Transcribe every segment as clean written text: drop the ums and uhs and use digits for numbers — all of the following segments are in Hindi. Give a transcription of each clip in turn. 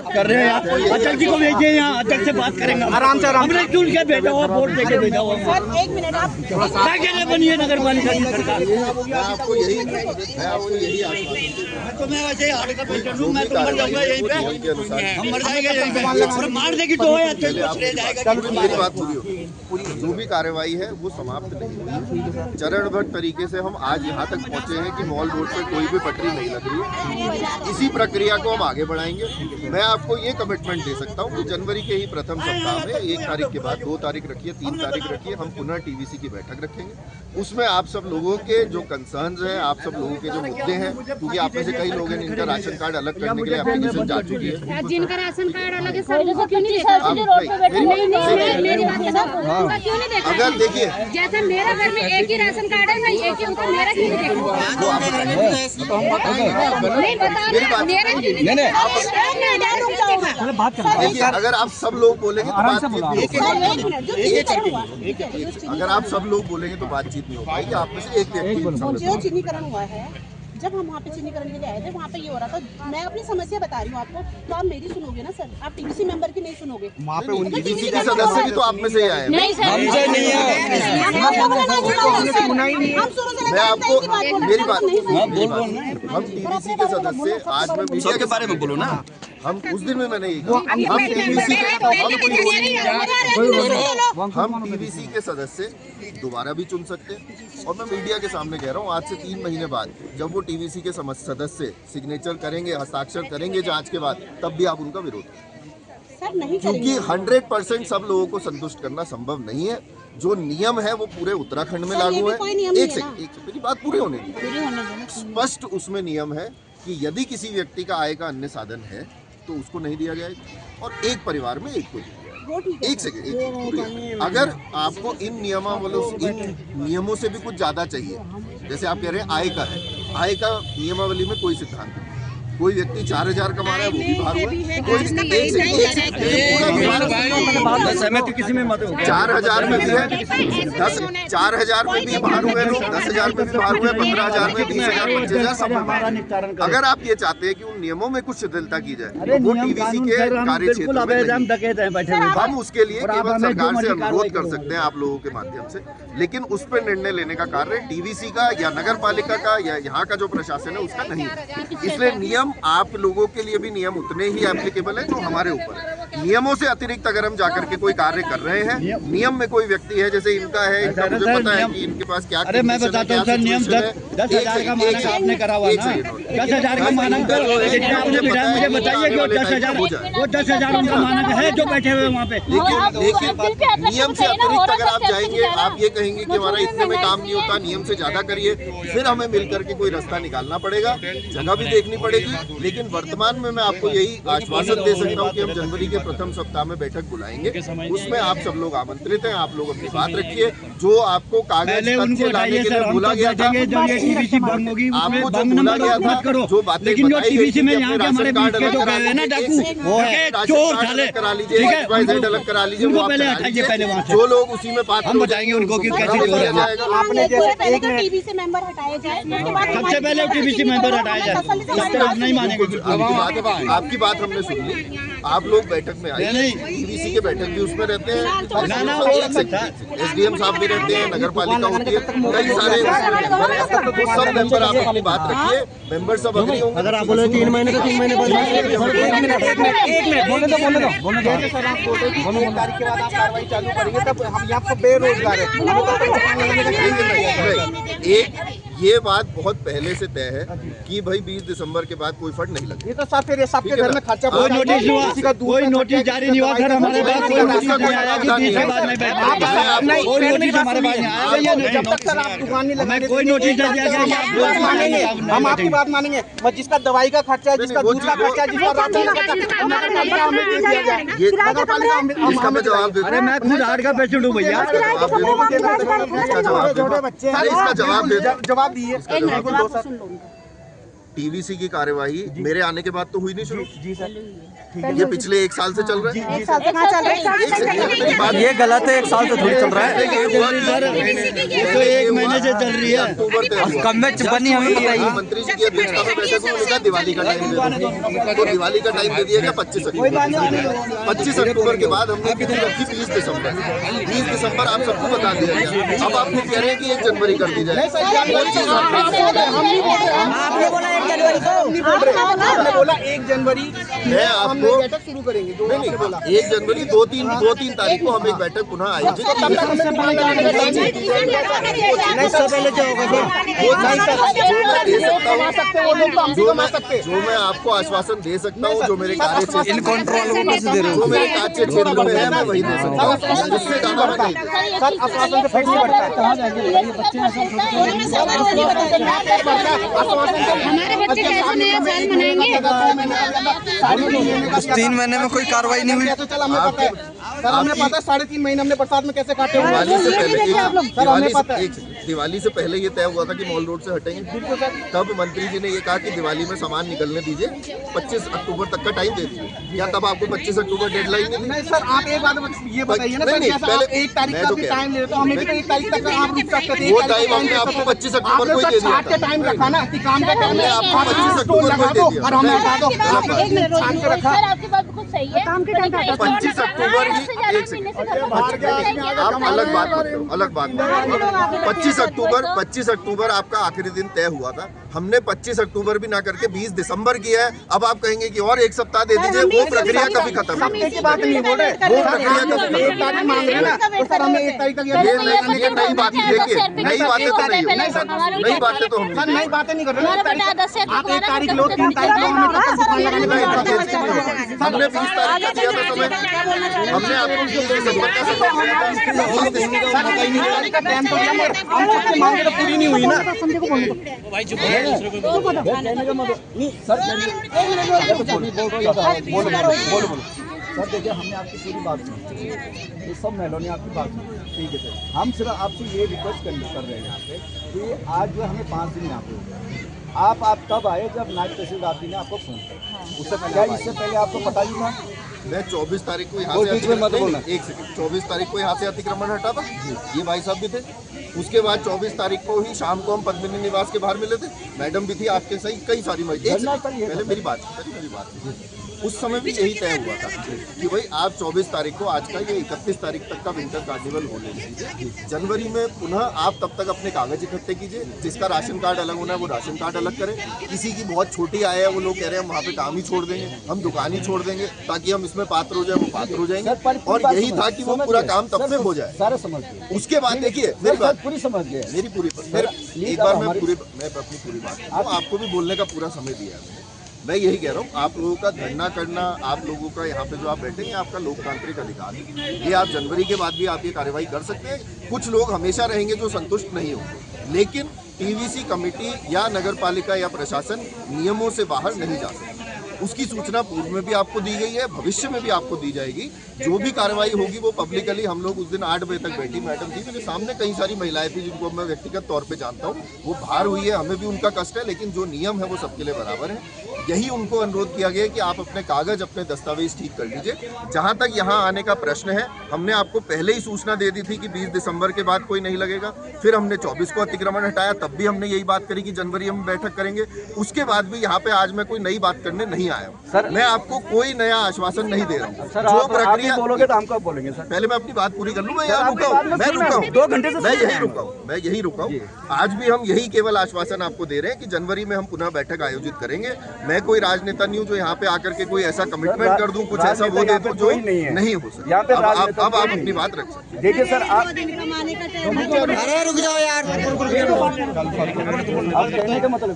कर रहे हैं यार। अटल जी को भेजिए यहाँ, अटल से बात करेंगे आराम से। हमने चुन के भेजा हुआ, वोट देके भेजा हुआ। सर एक मिनट, आप क्या बनी है नगर पालिका की सरकार? आपको यही तो मैं वैसे ही हार्ट का पेशेंट हूँ, मैं तो मर जाऊंगा यहीं पे, हम मर जाएंगे यहीं पे। और मार देगी तो मेरी बात पूरी जो भी कार्रवाई है वो समाप्त नहीं हुई। चरणबद्ध तरीके से हम आज यहाँ तक पहुँचे हैं कि मॉल रोड पे कोई भी पटरी नहीं लग रही है। इसी प्रक्रिया को हम आगे बढ़ाएंगे। मैं आपको ये कमिटमेंट दे सकता हूँ कि जनवरी के ही प्रथम सप्ताह में 1 तारीख के बाद 2 तारीख रखिए, 3 तारीख रखिए, हम पुनः टीवीसी की बैठक रखेंगे। उसमें आप सब लोगों के जो कंसर्न्स हैं, आप सब लोगों के जो मुद्दे हैं, क्योंकि आप में से कई लोग हैं जिनका राशन कार्ड अलग करने के लिए एप्लीकेशन जा चुकी है। जिनका राशन कार्ड अलग है सर, उनको क्यों नहीं देखा? अगर देखिए, जैसे मेरा घर में एक ही राशन कार्ड है, मैं एक ही उनका मेरा क्यों नहीं देखा? अगर आप सब लोग बोलेंगे तो बातचीत अगर आप सब लोग बोलेंगे तो बातचीत नहीं हो पाएगी। आप में से एक व्यक्ति जो चिन्हीकरण हुआ है, जब हम वहाँ पे चिन्हीकरण के लिए आए थे, वहाँ पे ये हो रहा था। मैं अपनी समस्या बता रही हूँ आपको, तो आप मेरी सुनोगे ना सर? आप टीवीसी मेंबर की नहीं सुनोगे? वहाँ पे उन टीवीसी के सदस्य भी तो आप में से ही आए। नहीं सर, मैं आपको मेरी बात, हम टीवीसी के सदस्य, आज मैं मीडिया के बारे में बोलो ना, हम उस दिन में मैंने हम टीवीसी के सदस्य दोबारा भी चुन सकते हैं। और मैं मीडिया के सामने कह रहा हूँ, आज से 3 महीने बाद जब वो टीवीसी के सदस्य सिग्नेचर करेंगे, हस्ताक्षर करेंगे जांच के बाद, तब भी आप उनका विरोध करेंगे, क्योंकि 100% सब लोगों को संतुष्ट करना संभव नहीं है। जो नियम है वो पूरे उत्तराखंड में लागू है। एक सेकंड, मेरी बात पूरी होने दी। स्पष्ट उसमें नियम है कि यदि किसी व्यक्ति का आय का अन्य साधन है तो उसको नहीं दिया जाएगा, और एक परिवार में एक को दिया जाएगा। एक सेकंड, अगर आपको इन नियमों से भी कुछ ज्यादा चाहिए, जैसे आप कह रहे हैं आय का है, आय का नियमावली में कोई सिद्धांत नहीं। कोई व्यक्ति 4000 कमा रहा है, वो भी बाहर हुआ। कोई 4000 में भी है, 10000 में भी बाहर हुआ है, 10,000 में भी बाहर हुए, 15,000 में, 20,000, 25,000 सब में बाहर। अगर आप ये चाहते हैं कि उन नियमों में कुछ शिथिलता की जाए, तो वो टीवीसी के कार्य क्षेत्र में हम उसके लिए केवल सरकार से अनुरोध कर सकते हैं, आप लोगों के माध्यम से। लेकिन उस पर निर्णय लेने का कार्य टीवीसी का या नगर पालिका का या यहाँ का जो प्रशासन है उसका नहीं है। इसलिए नियम आप लोगों के लिए भी नियम उतने ही एप्लीकेबल है जो हमारे ऊपर है। नियमों से अतिरिक्त अगर हम जाकर के कोई कार्य कर रहे हैं, नियम में कोई व्यक्ति है, जैसे इनका है, इनका मुझे पता है कि इनके पास क्या, अरे मैं बताता हूँ सर, नियम 10,000 का मानक आपने करा हुआ ना, 10,000 का मानक, मुझे बताइए कि 10,000 उनका मानक है जो बैठे हुए वहाँ पे। लेकिन नियम से अतिरिक्त अगर आप जाएंगे, आप ये कहेंगे कि हमारा इतने में काम नहीं होता, नियम से ज्यादा करिए, फिर हमें मिलकर के कोई रास्ता निकालना पड़ेगा, जगह भी देखनी पड़ेगी। लेकिन वर्तमान में मैं आपको यही आश्वासन दे सकता हूँ कि हम जनवरी के प्रथम सप्ताह में बैठक बुलाएंगे। उसमें आप सब लोग आमंत्रित हैं। आप लोग अपनी बात रखिए, जो आपको कागज तथ्य लाने के लिए बोला गया था, आपको जो बोला गया था, जो बातें बताई गई थी, राशन कार्ड अलग करा लीजिए, XYZ अलग करा लीजिए, वो आप करा लीजिए। जो लोग उसी में पात्र हम बताएंगे उनको कि कैसे हो रहा है। टीवीसी मेंबर हटाए जाए, सबसे पहले टीवीसी मेंबर हटाया जाए, नहीं मानेंगे। आपकी बात हमने सुन ली। आप लोग बैठक में आए, टीवीसी के बैठक भी उसमें रहते हैं, SDM साहब भी रहते हैं, नगर पालिका होती है, कई सारे सब मेंबर। आप अपनी बात रखिए, मेंबर सब अग्री होंगे। अगर आप बोले 3 महीने तो 3 महीने बाद, चालू करेंगे तब हम यहाँ पर बेरोजगार है। ये बात बहुत पहले से तय है कि भाई 20 दिसंबर के बाद कोई फंड नहीं लगेगा। ये तो सब फिर सबके घर में खर्चा, कोई नोटिस जारी नहीं हुआ सर, हमारे पास कोई नोटिस नहीं आया कि 20 के बाद नहीं, कोई नोटिस हमारे पास नहीं आया। जब तक सर आप दुकान नहीं लगाएंगे, कोई नोटिस नहीं दिया, हम आपकी बात मानेंगे। जिसका दवाई का खर्चा है, जिसका दूध का खर्चा है, जिसका राशन का इसका मैं जवाब दे, अरे मैं खुद हार्ट का पेशेंट हूँ भैया, छोटे बच्चे, इसका जवाब दिए। टीवीसी की कार्यवाही मेरे आने के बाद तो हुई नहीं शुरू। जी सर। ये पिछले 1 साल से चल रहा है। एक साल से कहाँ चल रहा है? मेरी बात ये गलत है, 1 साल से थोड़ी चल रहा है। तो 1 महीने से चल रही है। अक्टूबर कमेंट बनी हमें बताइए। मंत्री जी की अध्यक्षता में बैठक हुई, उन्होंने कहा दिवाली का टाइम दे दो, तो दिवाली का टाइम दे दिया गया 25 अक्टूबर। 25 अक्टूबर के बाद हमने तिथि रखी 20 दिसंबर। 20 दिसंबर आप सबको बता दिया गया। अब आप लोग कह रहे हैं कि 1 जनवरी कर दी जाए। आपने बोला 1 जनवरी को, आपने बोला 1 जनवरी मैं आपको बैठक शुरू करेंगे। नहीं 1 जनवरी 2-3 तारीख को हम एक बैठक पुनः आयोजित नहीं सब पहले क्या होगा सर? जो मैं आपको आश्वासन दे सकता हूँ, जो मेरे कार्य क्षेत्र इन कंट्रोल को कैसे दे रहे जो मेरे कार्य क्षेत्र में है मैं वही दे सकता हूँ, इससे ज्यादा मैं नहीं। सर आश्वासन से फैक्ट नहीं बढ़ता है। हमारे बच्चे कैसे नया साल मनाएंगे? 3 महीने में कोई कार्रवाई नहीं हुई। सर हमें पता है 3.5 महीने हमने बरसात में कैसे काटे हुए। दिवाली से पहले सर हमें पता है। दिवाली से पहले ये तय हुआ था कि मॉल रोड से हटेंगे। तब मंत्री जी ने ये कहा कि दिवाली में सामान निकलने दीजिए, 25 अक्टूबर तक का टाइम दे दीजिए। क्या तब आपको 25 अक्टूबर डेडलाइन नहीं सर, आप एक बात ये बताइए ना सर, जैसे आप 1 तारीख का भी टाइम ले रहे तो हमें भी तो 1 तारीख तक आप रुक सकते थे। वो टाइम हमने आपको 25 अक्टूबर को ही दे दिया था। टाइम रखा ना कि काम का टाइम हमने आपको 25 अक्टूबर को ही दे दिया। और हमें बता दो छान के रखा। सर आपकी बात बिल्कुल सही है। काम के टाइम 25 अक्टूबर की आप अलग बात मत करो, अलग बात मत करो। 25 अक्टूबर आपका आखिरी दिन तय हुआ था। हमने 25 अक्टूबर भी ना करके 20 दिसंबर किया है। अब आप कहेंगे कि और 1 सप्ताह दे दीजिए, वो प्रक्रिया कभी खत्म नहीं। की बात नहीं बोल रहे, वो प्रक्रिया कभी खत्म नहीं। 1 तारीख मांग रहे हैं ना, तो सर हमें 1 तारीख तक ये नई बात देखिए, नई बातें तो नहीं होगी सर, नई बातें तो हम सर नई बातें नहीं कर रहे। हमारा बेटा 10 से आप 1 तारीख लो, 3 तारीख को हमें तब तक दुकान लगाने का हमने 20 तारीख का दिया था समय, हमने आपको 20 दिसंबर का समय दिया था। 20 दिसंबर का टाइम तो दिया, मगर हम सबकी मांगे तो पूरी नहीं हुई ना। कहने का मतलब नहीं सर, बोलो सर। देखिए हमने आपकी पूरी बात सुनी, ये सब महलों ने आपकी बात सुनी, ठीक है सर। हम सिर्फ आपसे ये रिक्वेस्ट कर रहे हैं यहाँ पे कि आज जो हमें 5 दिन यहाँ पे हो गए, आप तब आए जब नायब तहसीलदार जी ने आपको फोन किया। उससे पहले इससे पहले आपको पता ही था। मैं 24 तारीख को यहाँ से 24 तारीख को यहाँ से अतिक्रमण हटा था, ये भाई साहब भी थे। उसके बाद 24 तारीख को ही शाम को हम पद्मिनी निवास के बाहर मिले थे, मैडम भी थी आपके सही, कई सारी पहले मेरी बात उस समय भी यही तय हुआ था कि भाई आप 24 तारीख को आज का ये 31 तारीख तक का विंटर कार्निवल होने दीजिए। जनवरी में पुनः आप तब तक अपने कागज इकट्ठे कीजिए, जिसका राशन कार्ड अलग होना है वो राशन कार्ड अलग करें। किसी की बहुत छोटी आय है, वो लोग कह रहे हैं हम वहाँ पे काम ही छोड़ देंगे, हम दुकान ही छोड़ देंगे ताकि हम इसमें पात्र हो जाए, वो पात्र हो जाएंगे। और यही था कि वो पूरा काम तब से हो जाए। सारा समझ गए। उसके बाद देखिए मेरी बात पूरी समझ गए, मेरी पूरी एक बार मैं अपनी पूरी बात आपको भी बोलने का पूरा समय दिया है। मैं यही कह रहा हूँ, आप लोगों का धरना करना, आप लोगों का यहाँ पे जो आप बैठे हैं, आपका लोकतांत्रिक अधिकार है। ये आप जनवरी के बाद भी आप ये कार्रवाई कर सकते हैं। कुछ लोग हमेशा रहेंगे जो संतुष्ट नहीं होंगे, लेकिन पीवीसी कमेटी या नगर पालिका या प्रशासन नियमों से बाहर नहीं जा सकता। उसकी सूचना पूर्व में भी आपको दी गई है, भविष्य में भी आपको दी जाएगी। जो भी कार्रवाई होगी वो पब्लिकली, हम लोग उस दिन 8 बजे तक बैठी मैडम थी, मेरे सामने कई सारी महिलाएं थी जिनको मैं व्यक्तिगत तौर पे जानता हूँ, वो बाहर हुई है, हमें भी उनका कष्ट है, लेकिन जो नियम है वो सबके लिए बराबर है। यही उनको अनुरोध किया गया कि आप अपने कागज, अपने दस्तावेज ठीक कर लीजिए। जहाँ तक यहाँ आने का प्रश्न है, हमने आपको पहले ही सूचना दे दी थी कि 20 दिसंबर के बाद कोई नहीं लगेगा। फिर हमने 24 को अतिक्रमण हटाया, तब भी हमने यही बात करी कि जनवरी हम बैठक करेंगे। उसके बाद भी यहाँ पे आज मैं कोई नई बात करने नहीं आया हूँ सर। मैं आपको कोई नया आश्वासन नहीं दे रहा हूँ। जो प्रक्रिया बोलोगे तो हम कब बोलेंगे सर? पहले मैं अपनी बात पूरी कर लूँ। मैं यहाँ रुका हूँ, मैं रुका हूँ 2 घंटे से, मैं यही रुका हूँ। आज भी हम यही केवल आश्वासन आपको दे रहे हैं कि जनवरी में हम पुनः बैठक आयोजित करेंगे। मैं कोई राजनेता नहीं हूँ जो यहाँ पे आकर के कोई ऐसा कमिटमेंट कर दूं, कुछ ऐसा वो दे दूं जो नहीं हो सकता। अब आप अपनी बात रख सकते हैं। देखिए सर, आप रुक जाओ यार, कहने का मतलब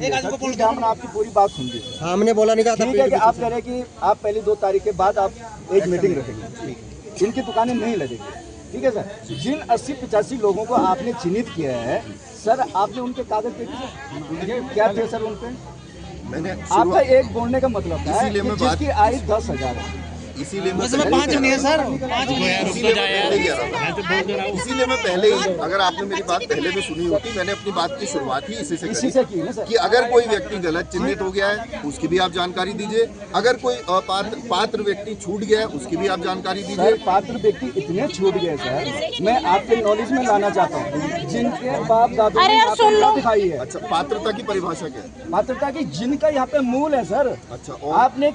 हमने आपकी पूरी बात सुन ली। हमने बोला नहीं था। ठीक है कि आप कह रहे हैं कि आप पहली 2 तारीख के बाद आप एक मीटिंग रखेंगे, इनकी दुकानें नहीं लगेंगी, ठीक है सर। जिन 80-85 लोगों को आपने चिन्हित किया है सर, आपने उनके कागज देखे क्या थे सर? उनपे मैंने आपका एक बोलने का मतलब है कि जिसकी आय 10,000 है, इसीलिए मैं उसमें 5 नहीं है सर, 5 इसीलिए मैं पहले कह रहा था, इसीलिए मैं पहले ही, अगर आपने मेरी बात पहले भी सुनी होती, मैंने अपनी बात की शुरुआत ही इसी इसी से से की ना करी सर। कि अगर कोई व्यक्ति गलत चिन्हित हो गया है उसकी भी आप जानकारी दीजिए, अगर कोई पात्र व्यक्ति छूट गया है उसकी भी आप जानकारी सर दीजिए। पात्र व्यक्ति इतने छूट गए सर, मैं आपके नॉलेज में लाना चाहता हूँ, जिनके बाप दादू ने आपको क्या दिखाई है। अच्छा, पात्रता की परिभाषा क्या है? पात्रता की जिनका यहाँ पे मूल है सर। अच्छा, और आपने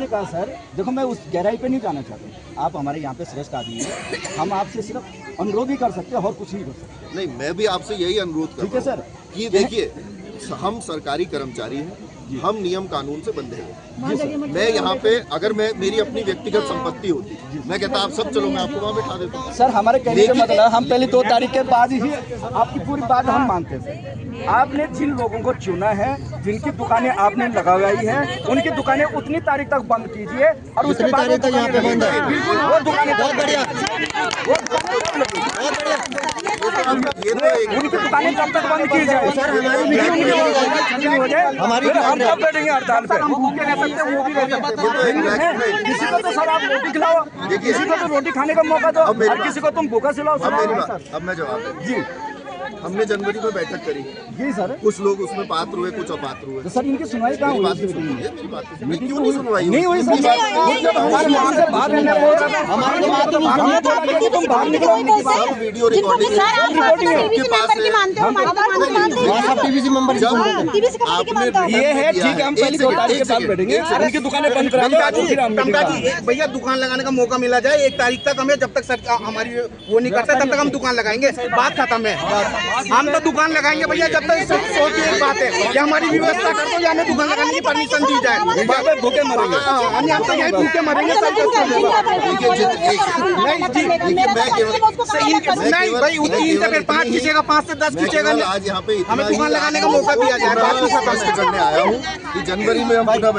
कहा सर, देखो मैं उस गहराई पे नहीं जाना चाहता हूँ, आप हमारे यहाँ पे श्रेष्ठ आदमी हैं, हम आपसे सिर्फ अनुरोध ही कर सकते हैं और कुछ नहीं कर सकते। नहीं, मैं भी आपसे यही अनुरोध ठीक है करता हूँ सर। कि देखिए, हम सरकारी कर्मचारी हैं, हम नियम कानून से बंधे हैं। मैं यहाँ पे अगर मेरी अपनी व्यक्तिगत संपत्ति होती, मैं कहता आप सब चलो, मैं आपको वहाँ बिठा देता हूँ। सर हमारे कहने का मतलब, हम पहले 2 तारीख के बाद ही आपकी पूरी बात हम मानते हैं। आपने जिन लोगों को चुना है, जिनकी दुकानें आपने लगाई है, उनकी दुकानें उतनी तारीख तक बंद कीजिए और उसके बाद वो दुकानें बहुत बढ़िया, ये तो एक उनकी दुकानें कब तक बंद की जाए सर, हमारी हम कब बैठेंगे हड़ताल पे? हम भूखे रह सकते हैं, वो भी रह सकते हैं। किसी को तो सर आप रोटी खिलाओ, किसी को तो रोटी खाने का मौका दो, और किसी को तुम भूखा सिलाओ। अब मेरी बात, अब मैं जवाब दूं। जी हमने जनवरी में बैठक करी, जी सर। कुछ लोग उसमें पात्र हुए, कुछ अपात्र हुए। तो सर इनकी सुनवाई कहाँ मेरी बात हुई? सुनिए, मेरी बात सुनिए। क्यों नहीं सुनवाई? नहीं हुई सर। जब हमारे वहाँ से बाहर रहने को हमारे तो बात तो हमने बोला कि तुम बाहर निकलो, उनकी बात सब वीडियो रिकॉर्डिंग है, आपके पास है। टीवीसी मेंबर जब आपने ये है, ठीक है, हम पहले 2 तारीख के बाद बैठेंगे, उनकी दुकानें बंद कराएंगे। टमका जी, एक भैया दुकान लगाने का मौका मिला जाए 1 तारीख तक हमें, जब तक सर हमारी वो नहीं करते तब तक हम दुकान लगाएंगे, बात खत्म है। हम तो दुकान लगाएंगे भैया जब तक सोच की एक बात है कि हमारी व्यवस्था कर दो या हमें दुकान लगाने की परमिशन दी जाए, भूखे मरेंगे। हम यहाँ तो यही भूखे मरेंगे सर। नहीं भाई, 3 से 5 खींचेगा, 5 से 10 खींचेगा, आज यहाँ पे हमें दुकान लगाने का मौका दिया जाए। बात स्पष्ट करने आया हूँ कि जनवरी में हम पुनः